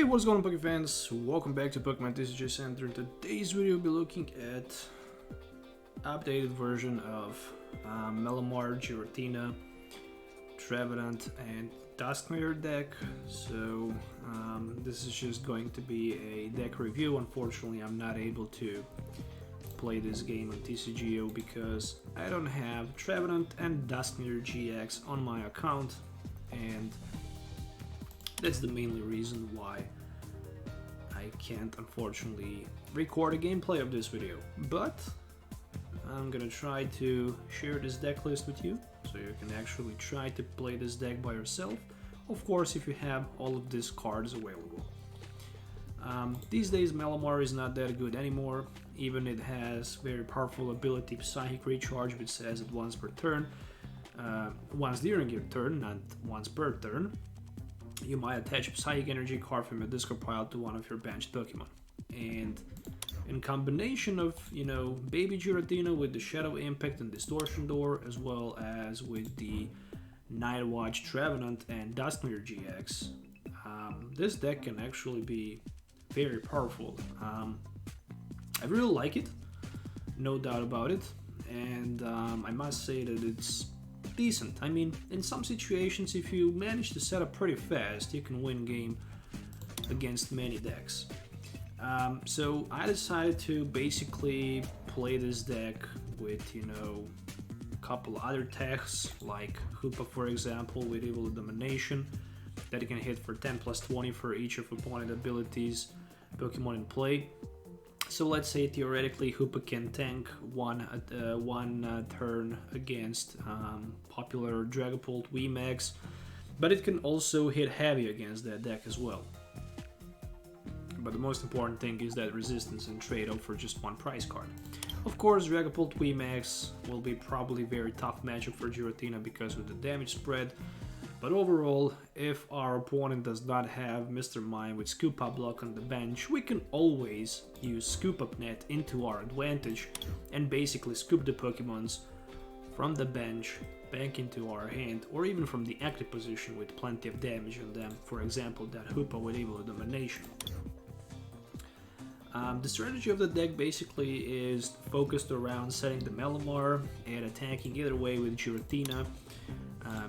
What's going on, Poké fans? Welcome back to Pokemon TCG Center. In today's video, we'll be looking at updated version of Malamar, Giratina, Trevenant, and Dusknoir deck. So this is just going to be a deck review. Unfortunately, I'm not able to play this game on TCGO because I don't have Trevenant and Dusknoir GX on my account, and that's the mainly reason why I can't unfortunately record a gameplay of this video. But I'm gonna try to share this deck list with you so you can actually try to play this deck by yourself, of course if you have all of these cards available. These days Malamar is not that good anymore, even it has very powerful ability Psychic Recharge, which says it once per turn, once during your turn, not once per turn. You might attach a Psychic Energy card from your discard pile to one of your benched Pokemon. And in combination of, Baby Giratina with the Shadow Impact and Distortion Door, as well as with the Night Watch Trevenant and Dusknoir GX, this deck can actually be very powerful. I really like it, no doubt about it, and I must say that it's decent. I mean, in some situations, if you manage to set up pretty fast, you can win game against many decks. So I decided to basically play this deck with, a couple other techs, like Hoopa, for example, with Evil Domination, that you can hit for 10 plus 20 for each of opponent abilities Pokemon in play. So let's say theoretically Hoopa can tank one turn against popular Dragapult VMAX, but it can also hit heavy against that deck as well. But the most important thing is that resistance and trade-off for just one prize card. Of course, Dragapult VMAX will be probably very tough matchup for Giratina because of the damage spread. But overall, if our opponent does not have Mr. Mime with Scoop Up Block on the bench, we can always use Scoop Up Net into our advantage and basically scoop the Pokemons from the bench back into our hand, or even from the active position with plenty of damage on them, for example that Hoopa with Evil Domination. The strategy of the deck basically is focused around setting the Malamar and attacking either way with Giratina,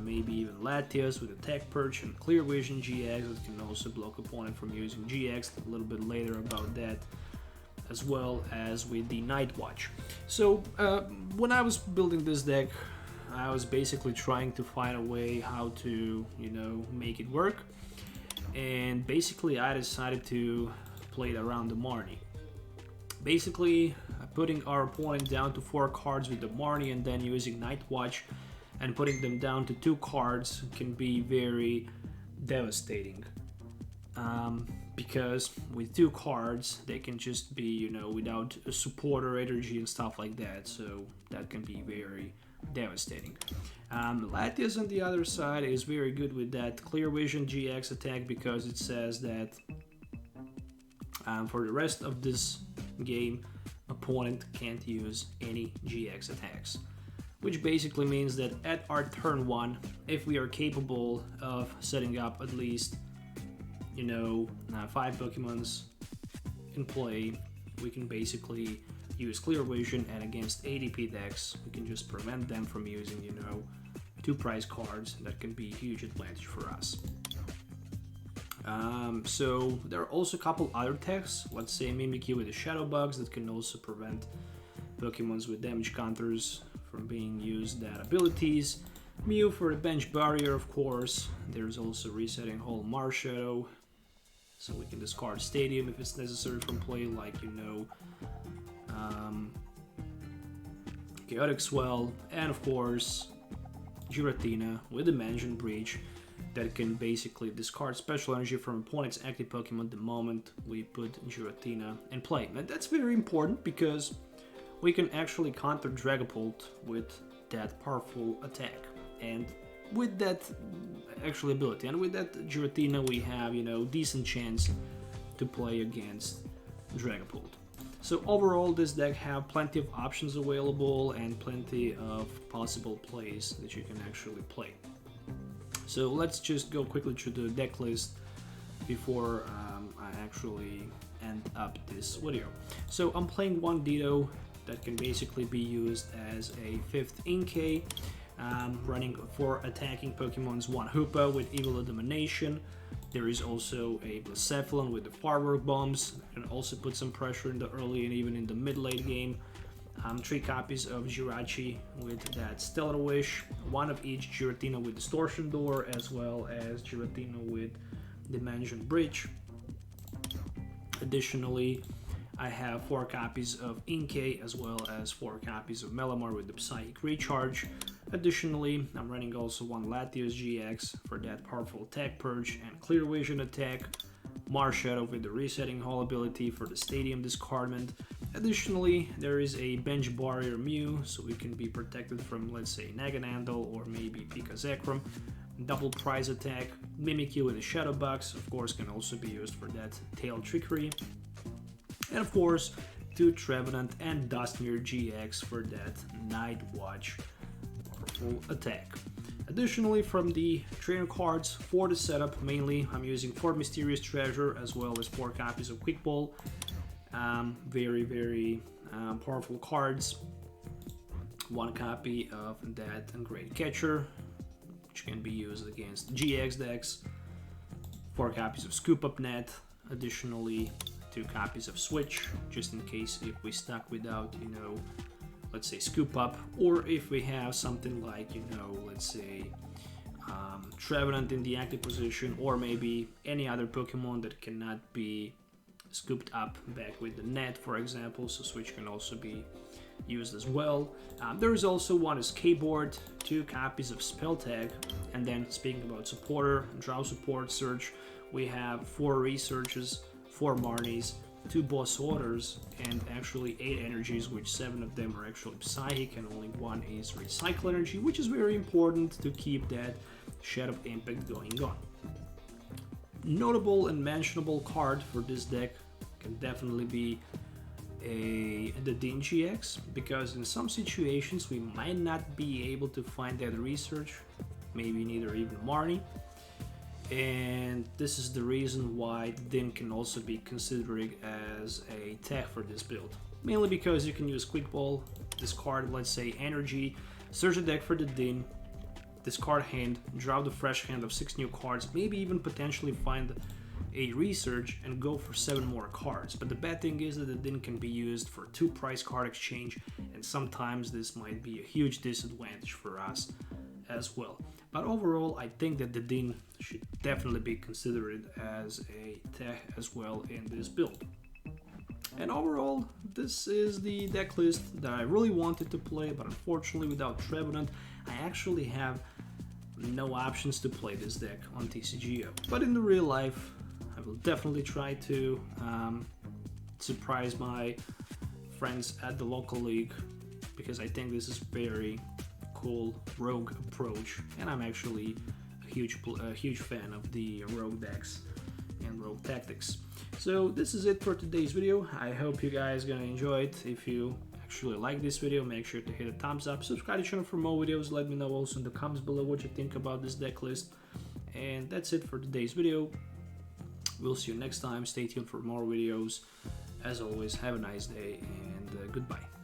maybe even Latias with Attack Perch and Clear Vision GX that can also block opponent from using GX, a little bit later about that, as well as with the Night Watch. So when I was building this deck, I was basically trying to find a way how to, make it work, and basically I decided to play it around the Marnie. Basically putting our opponent down to 4 cards with the Marnie and then using Night Watch and putting them down to 2 cards can be very devastating, because with 2 cards they can just be, without a support or energy and stuff like that, so that can be very devastating. Latias on the other side is very good with that Clear Vision GX attack because it says that for the rest of this game opponent can't use any GX attacks, which basically means that at our turn 1, if we are capable of setting up at least 5 Pokemons in play, we can basically use Clear Vision, and against ADP decks we can just prevent them from using 2 prize cards. That can be a huge advantage for us. So there are also a couple other techs, let's say Mimikyu with the Shadow Bugs that can also prevent Pokemons with damage counters from being used that abilities. Mew for the bench barrier, of course. There's also resetting whole Marshadow, so we can discard Stadium if it's necessary from play, like Chaotic Swell, and of course Giratina with the Dimension Breach that can basically discard special energy from opponent's active Pokemon the moment we put Giratina in play. And that's very important because we can actually counter Dragapult with that powerful attack, and with that actual ability, and with that Giratina we have decent chance to play against Dragapult. So overall this deck have plenty of options available and plenty of possible plays that you can actually play. So let's just go quickly through the deck list before I actually end up this video. So I'm playing one Ditto that can basically be used as a 5th Inkay, running 4 attacking Pokemons, 1 Hoopa with Evil Domination. There is also a Blacephalon with the Firework Bombs that can also put some pressure in the early and even in the mid-late game. 3 copies of Jirachi with that Stellar Wish, 1 of each Giratina with Distortion Door, as well as Giratina with Dimension Bridge. Additionally, I have 4 copies of Inkay as well as 4 copies of Malamar with the Psychic Recharge. Additionally, I'm running also 1 Latios GX for that powerful attack purge and Clear Vision attack, Marshadow with the Resetting Hall ability for the Stadium discardment. Additionally, there is a Bench Barrier Mew, so we can be protected from, let's say, Naganadel or maybe Pikazekrom. Double Prize attack, Mimikyu with a Shadow Box, of course, can also be used for that Tail Trickery. And of course, 2 Trevenant and Dusknoir GX for that Night Watch powerful attack. Additionally, from the trainer cards for the setup, mainly I'm using 4 Mysterious Treasure as well as 4 copies of Quick Ball. Very powerful cards. 1 copy of that Great Catcher, which can be used against GX decks. 4 copies of Scoop Up Net. Additionally, 2 copies of Switch, just in case if we stuck without, let's say Scoop Up, or if we have something like, let's say Trevenant in the active position, or maybe any other Pokemon that cannot be scooped up back with the net, for example, so Switch can also be used as well. There is also 1 Escape Board, 2 copies of Spell Tag, and then speaking about supporter, Draw Support Search, we have 4 Researches, 4 Marnies, 2 Boss Orders, and actually 8 energies, which 7 of them are actually Psychic and only 1 is Recycle Energy, which is very important to keep that Shadow Impact going on. Notable and mentionable card for this deck can definitely be the Din GX, because in some situations we might not be able to find that Research, maybe neither even Marnie, and this is the reason why Din can also be considered as a tech for this build. Mainly because you can use Quick Ball, discard, let's say, Energy, search the deck for the Din, discard hand, draw the fresh hand of 6 new cards, maybe even potentially find a Research and go for 7 more cards. But the bad thing is that the Din can be used for 2 price card exchange, and sometimes this might be a huge disadvantage for us as well. But overall, I think that the Din should definitely be considered as a tech as well in this build. And overall, this is the deck list that I really wanted to play, but unfortunately without Trevenant, I actually have no options to play this deck on TCGO. But in the real life, I will definitely try to surprise my friends at the local league, because I think this is very cool rogue approach, and I'm actually a huge fan of the rogue decks and rogue tactics. So this is it for today's video. I hope you guys gonna enjoy it. If you actually like this video, make sure to hit a thumbs up, subscribe to the channel for more videos, let me know also in the comments below what you think about this deck list. And that's it for today's video. We'll see you next time. Stay tuned for more videos. As always, have a nice day and goodbye.